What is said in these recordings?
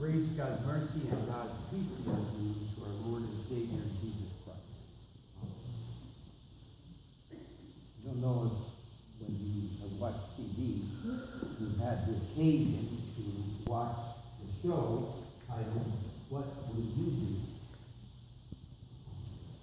Grace, God's mercy, and God's peace be with you to our Lord and Savior, Jesus Christ. I don't know if when you have watched TV, you've had the occasion to watch the show titled, What Would You Do?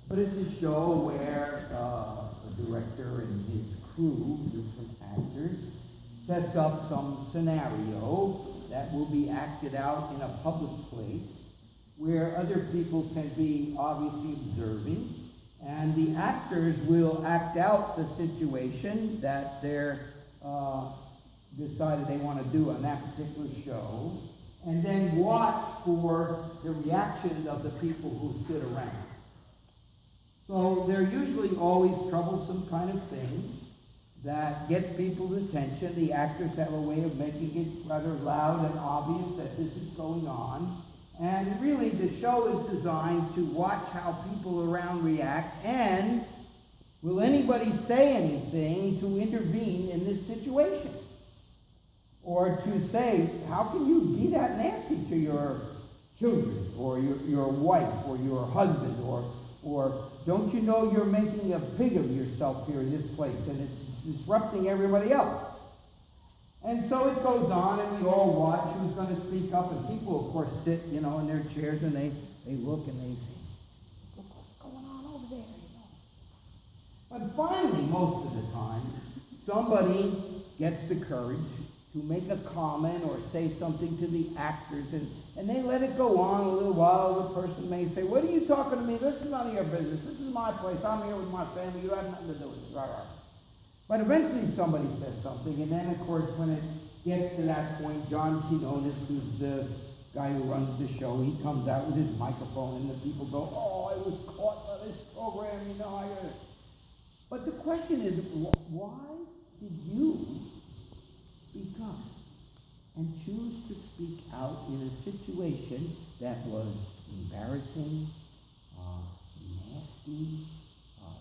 But it's a show where a director and his crew, different actors, sets up some scenario that will be acted out in a public place where other people can be obviously observing, and the actors will act out the situation that they're decided they want to do on that particular show, and then watch for the reactions of the people who sit around. So they're usually always troublesome kind of things that gets people's attention. The actors have a way of making it rather loud and obvious that this is going on. And really, the show is designed to watch how people around react, and will anybody say anything to intervene in this situation? Or to say, how can you be that nasty to your children, or your wife, or your husband, or don't you know you're making a pig of yourself here in this place, and it's disrupting everybody else? And so it goes on, and we all watch who's going to speak up, and people, of course, sit, in their chairs, and they look and they say, look what's going on over there, But finally, most of the time, somebody gets the courage to make a comment or say something to the actors, and they let it go on a little while. The person may say, what are you talking to me? This is none of your business. This is my place. I'm here with my family. You have nothing to do with it. But eventually somebody says something, and then, of course, when it gets to that point, John Quinones, who's the guy who runs the show, he comes out with his microphone, and the people go, oh, I was caught by this program, But the question is, why did you speak up and choose to speak out in a situation that was embarrassing, nasty,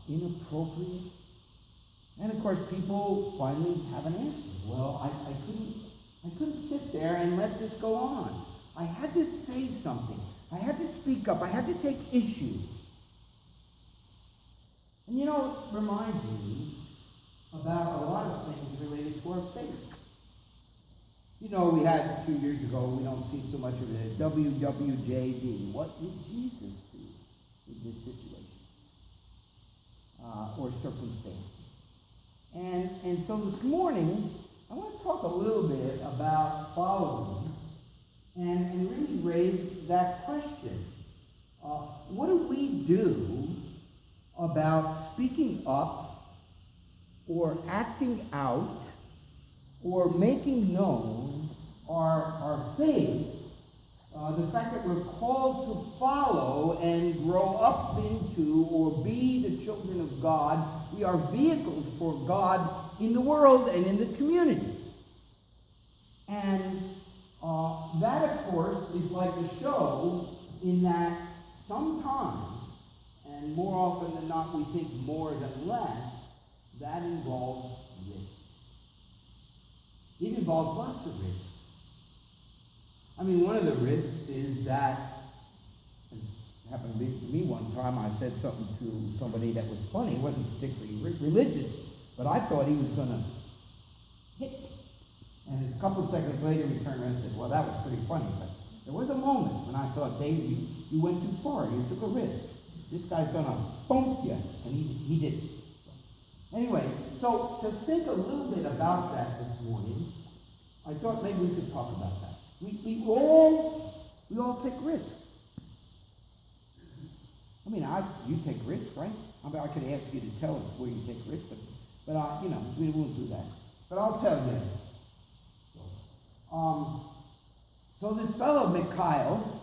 inappropriate? And of course, people finally have an answer. Well, I couldn't sit there and let this go on. I had to say something. I had to speak up. I had to take issue. And it reminds me about a lot of things related to our faith. We had a few years ago, we don't see so much of it, WWJD. What did Jesus do in this situation? Or circumstance? And so this morning, I want to talk a little bit about following and really raise that question. What do we do about speaking up or acting out or making known our faith, the fact that we're called to follow and grow up into or be the children of God? We are vehicles for God in the world and in the community. And that, of course, is like a show in that sometimes, and more often than not, we think more than less, that involves risk. It involves lots of risks. One of the risks is that, it happened to me one time, I said something to somebody that was funny. It wasn't particularly religious, but I thought he was going to hit me. And a couple of seconds later, he turned around and said, well, that was pretty funny, but there was a moment when I thought, Dave, you went too far. You took a risk. This guy's going to bump you. And he didn't. Anyway, so to think a little bit about that this morning, I thought maybe we could talk about that. We all take risks. You take risks, right? I could ask you to tell us where you take risks, but we won't do that. But I'll tell you. So this fellow Mikhail,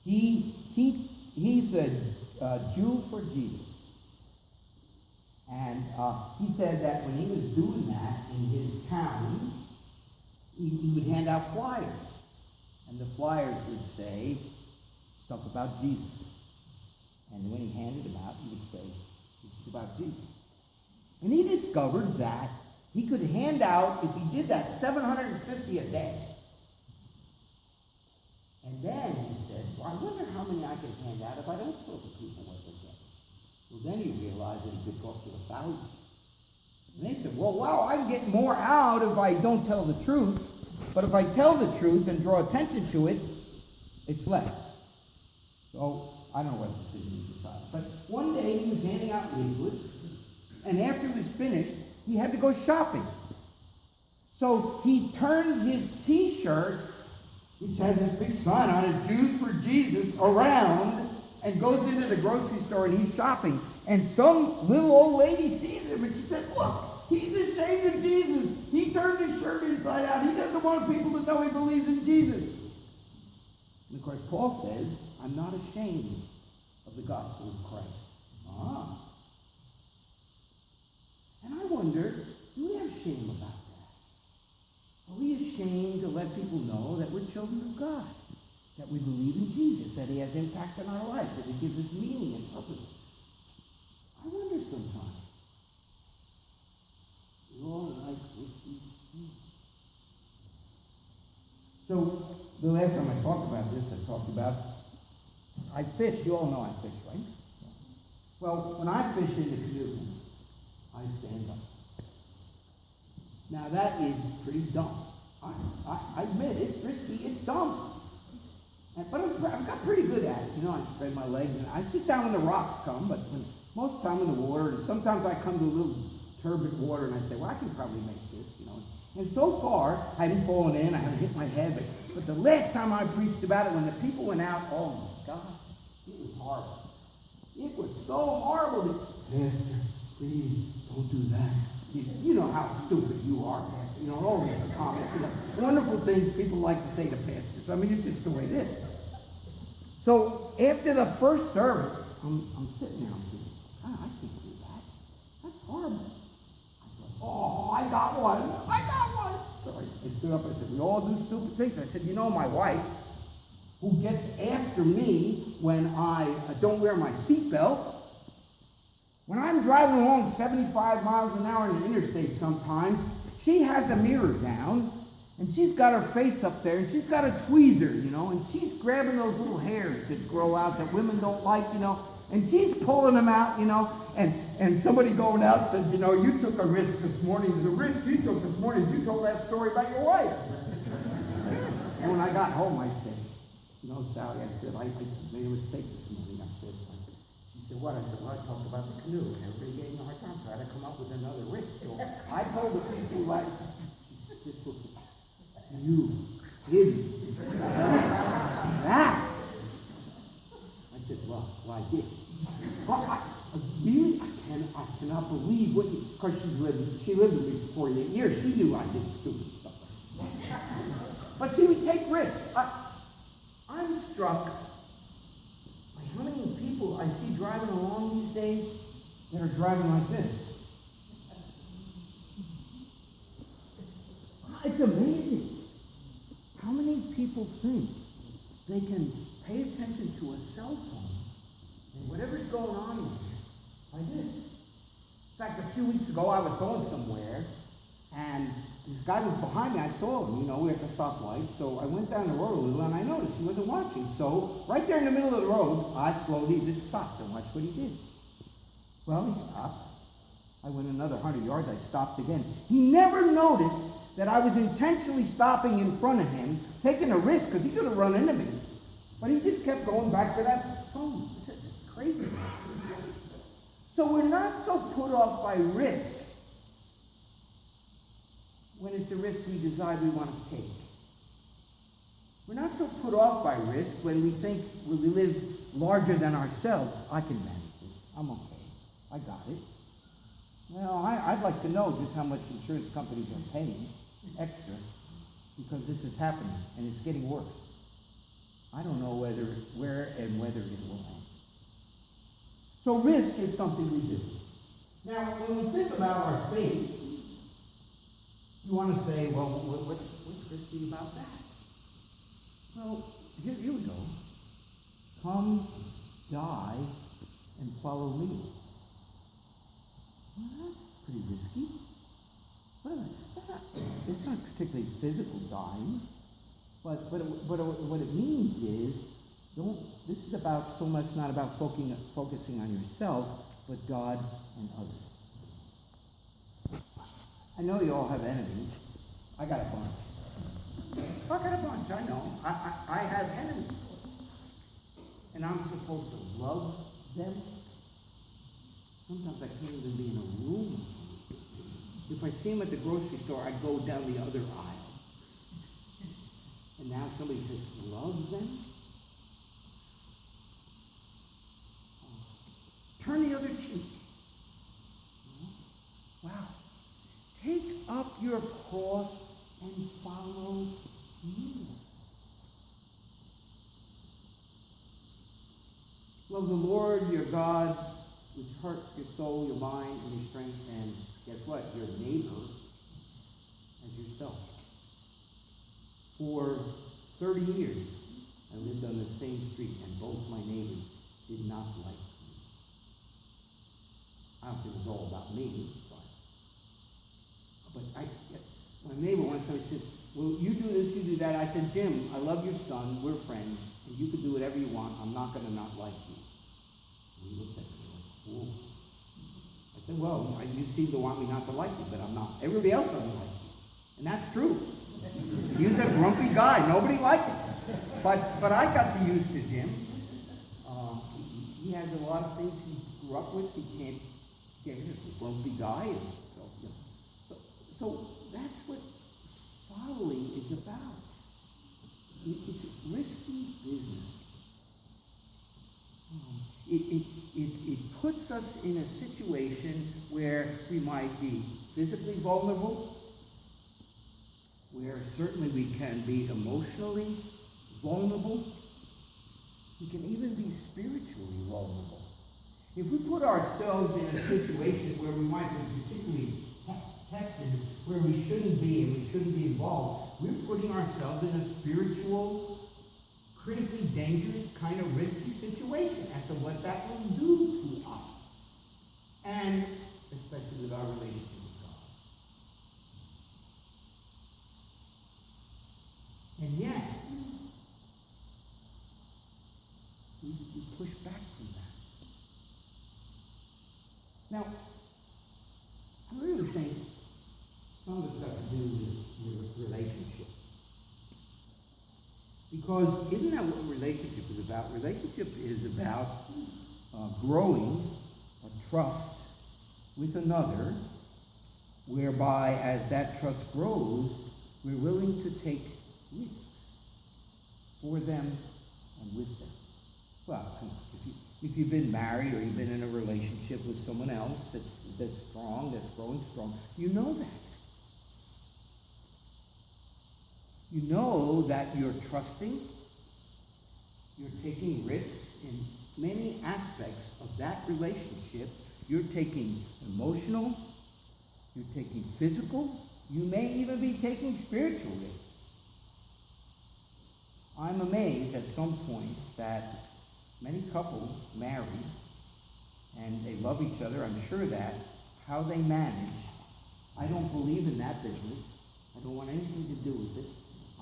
he's a Jew for Jesus. And he said that when he was doing that in his town, he would hand out flyers. And the flyers would say stuff about Jesus. And when he handed them out, he would say, this is about Jesus. And he discovered that he could hand out, if he did that, 750 a day. And then he said, well, I wonder how many I can hand out if I don't tell the people what they get. Well, then he realized that he could go up to 1,000. And they said, well, wow, I can get more out if I don't tell the truth. But if I tell the truth and draw attention to it, it's less. So, I don't know what decision he decided. But one day he was handing out leaflets, and after he was finished, he had to go shopping. So he turned his T-shirt, which has this big sign on it, Jews for Jesus, around, and goes into the grocery store and he's shopping. And some little old lady sees him and she said, look, he's ashamed of Jesus. He turned his shirt inside out. He doesn't want people to know he believes in Jesus. And of course, Paul says, I'm not ashamed of the gospel of Christ. And I wonder, do we have shame about that? Are we ashamed to let people know that we're children of God? That we believe in Jesus, that he has impact on our life, that he gives us meaning and purpose? I wonder sometimes. We all like whiskey. So, the last time I talked about this, I fish. You all know I fish, right? Well, when I fish in the canoe, I stand up. Now, that is pretty dumb. I admit, it's risky, it's dumb. But I've got pretty good at it. I spread my legs, and I sit down when the rocks come, but most of the time in the water, and sometimes I come to a little turbid water, and I say, well, I can probably make this, And so far, I haven't fallen in, I haven't hit my head, but the last time I preached about it, when the people went out, oh my God, it was horrible. It was so horrible. Pastor, please don't do that. You know how stupid you are, Pastor. All these comments, wonderful things people like to say to pastors. I mean, it's just the way it is. So after the first service, I'm sitting there, I'm thinking, I can't do that. That's horrible. Oh, I got one. So I stood up and I said, we all do stupid things. I said, my wife, who gets after me when I don't wear my seatbelt, when I'm driving along 75 miles an hour in the interstate sometimes, she has a mirror down, and she's got her face up there, and she's got a tweezer, and she's grabbing those little hairs that grow out that women don't like, and she's pulling them out, and somebody going out said, you took a risk this morning. The risk you took this morning is you told that story about your wife. And when I got home, I said, Sally, I said, I made a mistake this morning. She said, what? I said, well, I talked about the canoe, and everybody gave me a hard time, so I had to come up with another risk. So I told the people, she just looked at me, you idiot. That. I said, well, I did. Really? I cannot believe what you... Of course, she lived with me for 48 years. She knew I did stupid stuff. But see, we take risks. I'm struck by how many people I see driving along these days that are driving like this. It's amazing how many people think they can pay attention to a cell phone and whatever's going on in there like this. In fact, a few weeks ago, I was going somewhere, and this guy was behind me. I saw him, we were at the stoplight, so I went down the road a little, and I noticed he wasn't watching. So, right there in the middle of the road, I slowly just stopped and watched what he did. Well, he stopped. I went another 100 yards, I stopped again. He never noticed that I was intentionally stopping in front of him, taking a risk, because he could have run into me. But he just kept going back to that phone. It's crazy. So we're not so put off by risk when it's a risk we decide we want to take. We're not so put off by risk when we think we live larger than ourselves. I can manage this. I'm okay. I got it. Well, I'd like to know just how much insurance companies are paying extra because this is happening and it's getting worse. I don't know where and whether it will end. So risk is something we do. Now, when we think about our faith, you want to say, well, what's risky about that? Well, here we go. Come, die, and follow me. Well, that's pretty risky. It's not particularly physical dying. But what it means is, this is about so much not about focusing on yourself, but God and others. I know you all have enemies. I got a bunch. I know. I have enemies. And I'm supposed to love them. Sometimes I can't even be in a room. If I see them at the grocery store, I go down the other aisle. And now somebody says, love them? Turn the other cheek. Wow. Take up your cross and follow me. Love the Lord your God with heart, your soul, your mind, and your strength, and guess what? Your neighbor as yourself. For 30 years, I lived on the same street, and both my neighbors did not like me. I don't think it was all about me, but my neighbor once said, well, you do this, you do that. I said, Jim, I love your son, we're friends, and you can do whatever you want. I'm not going to not like you. And he looked at me like, whoa. I said, well, you seem to want me not to like you, but I'm not. Everybody else doesn't like you. And that's true. He was a grumpy guy. Nobody liked him. But I got to used to Jim. He has a lot of things he grew up with. He's just a grumpy guy. And so that's what following is about. It's risky business. It puts us in a situation where we might be physically vulnerable, where certainly we can be emotionally vulnerable. We can even be spiritually vulnerable. If we put ourselves in a situation where we might be particularly tested, where we shouldn't be and we shouldn't be involved, we're putting ourselves in a spiritual, critically dangerous, kind of risky situation as to what that will do to us. And especially with our relationship with God. And yet, we push back from that. Now, I really think some of it's got to do with relationship. Because isn't that what relationship is about? Relationship is about growing a trust with another, whereby as that trust grows, we're willing to take risks for them and with them. Well, if you've been married or you've been in a relationship with someone else that's strong, that's growing strong, you know that. You know that you're trusting, you're taking risks in many aspects of that relationship. You're taking emotional, you're taking physical, you may even be taking spiritual risks. I'm amazed at some points that many couples marry and they love each other, I'm sure that, how they manage. I don't believe in that business. I don't want anything to do with it.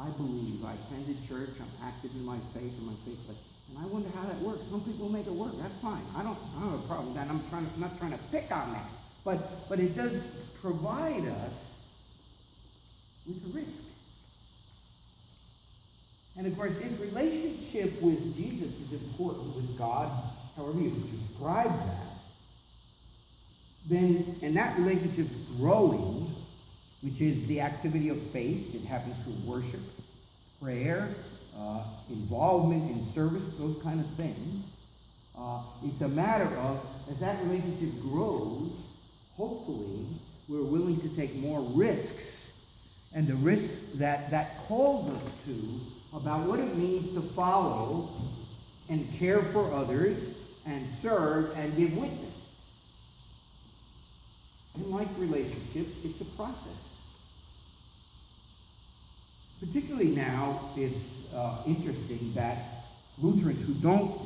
I believe. I attended church. I'm active in my faith and my faith life. And I wonder how that works. Some people make it work. That's fine. I don't have a problem with that. I'm not trying to pick on that. But it does provide us with a risk. And of course, if relationship with Jesus is important, with God, however you describe that, then, and that relationship's growing, which is the activity of faith. It happens through worship, prayer, involvement in service, those kind of things. It's a matter of, as that relationship grows, hopefully, we're willing to take more risks, and the risks that calls us to about what it means to follow and care for others and serve and give witness. And like relationship, it's a process. Particularly now, it's interesting that Lutherans who don't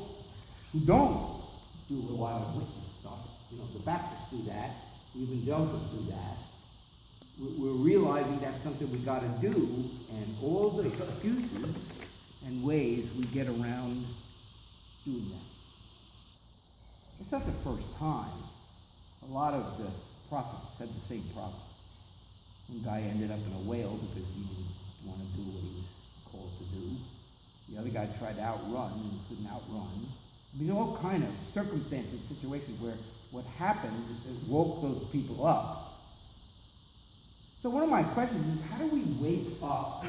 do a lot of witness stuff, the Baptists do that, the Evangelicals do that, we're realizing that's something we got to do, and all the excuses and ways we get around doing that. It's not the first time. A lot of the prophets had the same problem. One guy ended up in a whale because he didn't want to do what he was called to do. The other guy tried to outrun and couldn't outrun. I mean, all kind of circumstances, situations where what happened is it woke those people up. So one of my questions is, how do we wake up,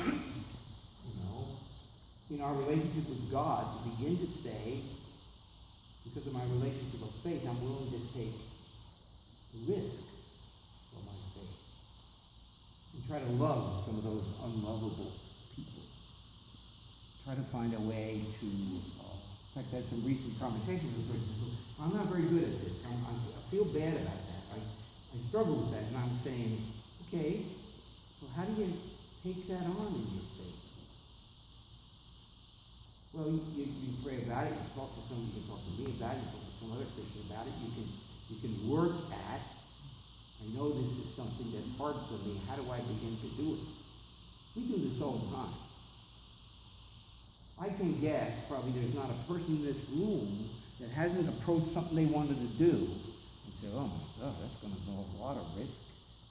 in our relationship with God, to begin to say, because of my relationship of faith, I'm willing to take risk for my faith, and try to love some of those unlovable people. Try to find a way to, in fact, I had some recent conversations with a person who, I'm not very good at this. I feel bad about that. I struggle with that, and I'm saying, okay, so how do you take that on in your faith? Well, you pray about it, you talk to somebody, you can talk to me about it, you talk to some other Christian about it, you can work at, I know this is something that's hard for me, how do I begin to do it? We do this all the time. I can guess probably there's not a person in this room that hasn't approached something they wanted to do and say, oh my God, that's going to involve a lot of risk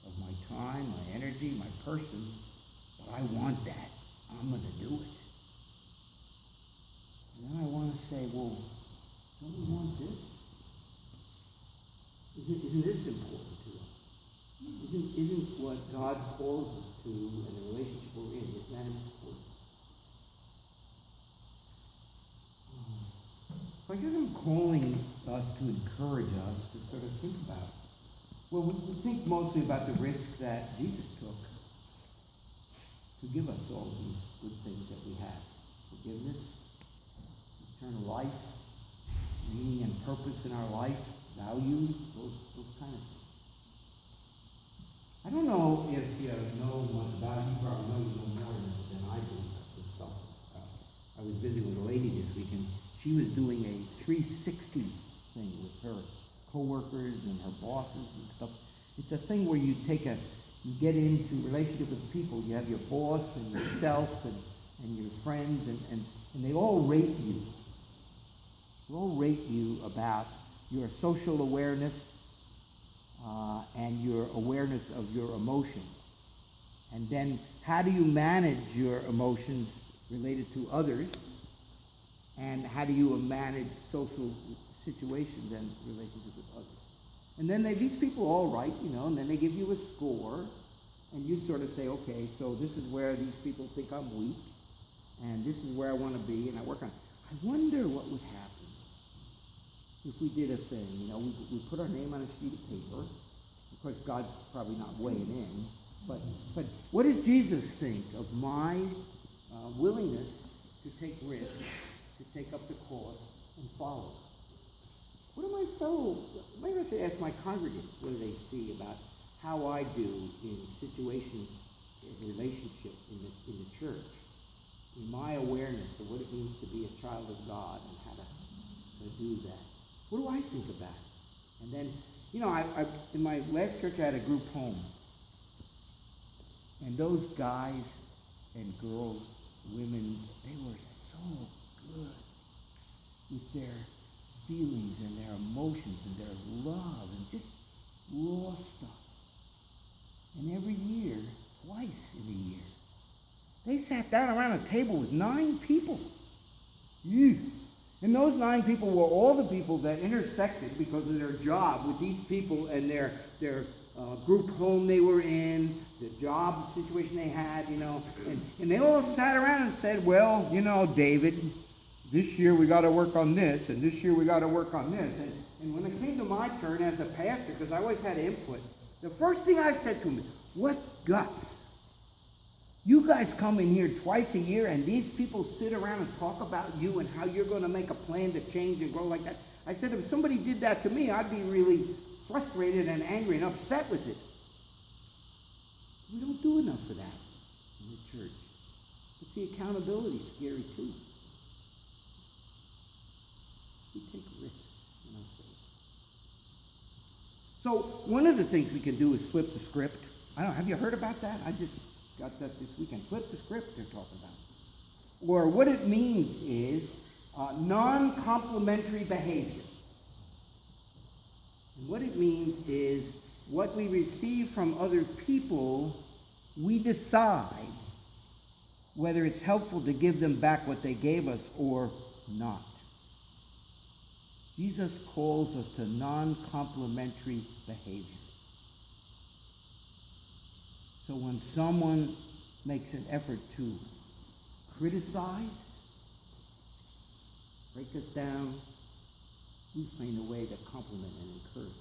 of my time, my energy, my person, but I want that. I'm going to do it. And then I want to say, well, don't we want this? Isn't this important to us? Isn't what God calls us to and the relationship we're in, is that important? So I guess I'm calling us to encourage us to sort of think about it. Well, we think mostly about the risks that Jesus took to give us all these good things that we have. Forgiveness, eternal life, meaning and purpose in our life, value, those kind of things. I don't know if you know much about it. You probably know more than I do about this stuff. I was visiting with a lady this week, and she was doing a 360 thing with her coworkers and her bosses and stuff. It's a thing where you get into relationship with people. You have your boss and yourself and your friends, and they all rate you. They all rate you about your social awareness and your awareness of your emotions. And then how do you manage your emotions related to others? And how do you manage social situations and relationships with others? And then these people all write, and then they give you a score, and you sort of say, okay, so this is where these people think I'm weak, and this is where I want to be, and I work on it. I wonder what would happen if we did a thing. We put our name on a sheet of paper. Of course, God's probably not weighing in, but what does Jesus think of my willingness to take risks, to take up the cross and follow? What do maybe I should ask my congregants, what do they see about how I do in situations, in relationship in the church, in my awareness of what it means to be a child of God and how to do that? What do I think about it? And then, I in my last church I had a group home, and those guys and girls, women, they were so good with their feelings and their emotions and their love and just raw stuff. And every year, twice in a year, they sat down around a table with 9 people. And those 9 people were all the people that intersected because of their job with these people and their group home they were in, the job situation they had, and they all sat around and said, well, David, this year we got to work on this, and this year we got to work on this. And when it came to my turn as a pastor, because I always had input, the first thing I said to them, what guts? You guys come in here twice a year, and these people sit around and talk about you and how you're going to make a plan to change and grow like that. I said, if somebody did that to me, I'd be really frustrated and angry and upset with it. We don't do enough of that in the church. But see, accountability is scary too. We take risks in our faith. So one of the things we can do is flip the script. I don't know, have you heard about that? I just got that this weekend. Flip the script they're talking about. Or what it means is non-complimentary behavior. And what it means is what we receive from other people, we decide whether it's helpful to give them back what they gave us or not. Jesus calls us to non-complimentary behavior. So when someone makes an effort to criticize, break us down, we find a way to compliment and encourage.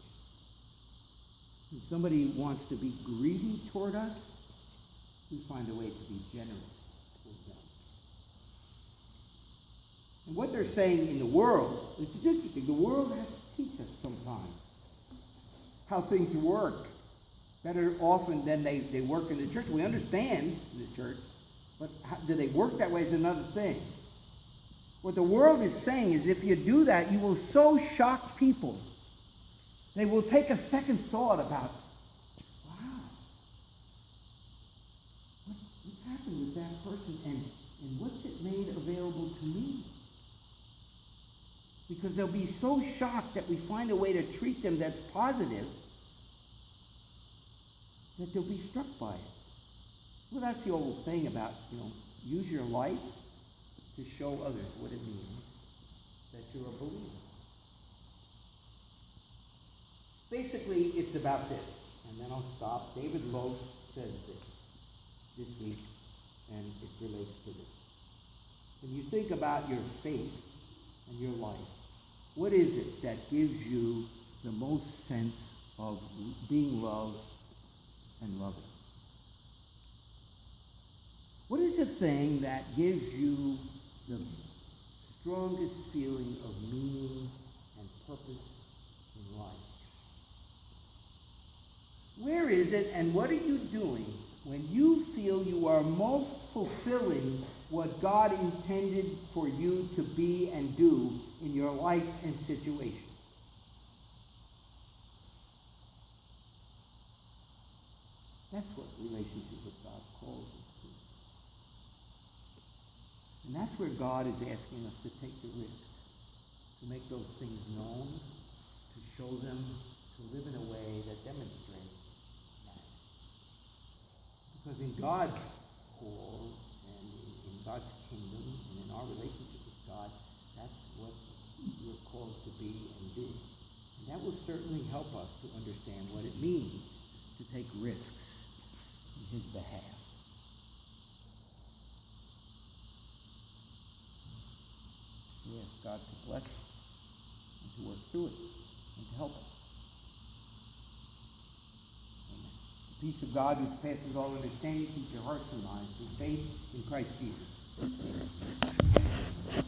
When somebody wants to be greedy toward us, we find a way to be generous toward them. And what they're saying in the world, which is interesting, the world has to teach us sometimes how things work better often than they work in the church. We understand the church, but how, do they work that way is another thing. What the world is saying is if you do that, you will so shock people. They will take a second thought about, wow, what happened with that person and what's it made available to me? Because they'll be so shocked that we find a way to treat them that's positive that they'll be struck by it. Well, that's the old thing about, use your life to show others what it means that you're a believer. Basically, it's about this, and then I'll stop. David Lose says this week, and it relates to this. When you think about your faith and your life, what is it that gives you the most sense of being loved and loving? What is the thing that gives you the strongest feeling of meaning and purpose in life? Where is it and what are you doing when you feel you are most fulfilling what God intended for you to be and do in your life and situation? That's what relationship with God calls us to. And that's where God is asking us to take the risk, to make those things known, to show them, to live in a way that demonstrates that. Because in God's call and in God's kingdom and in our relationship with God, that's what we're called to be and do. And that will certainly help us to understand what it means to take risks in his behalf. We ask God to bless us and to work through it and to help us. Amen. The peace of God which passes all understanding keep your hearts and minds through faith in Christ Jesus. Amen.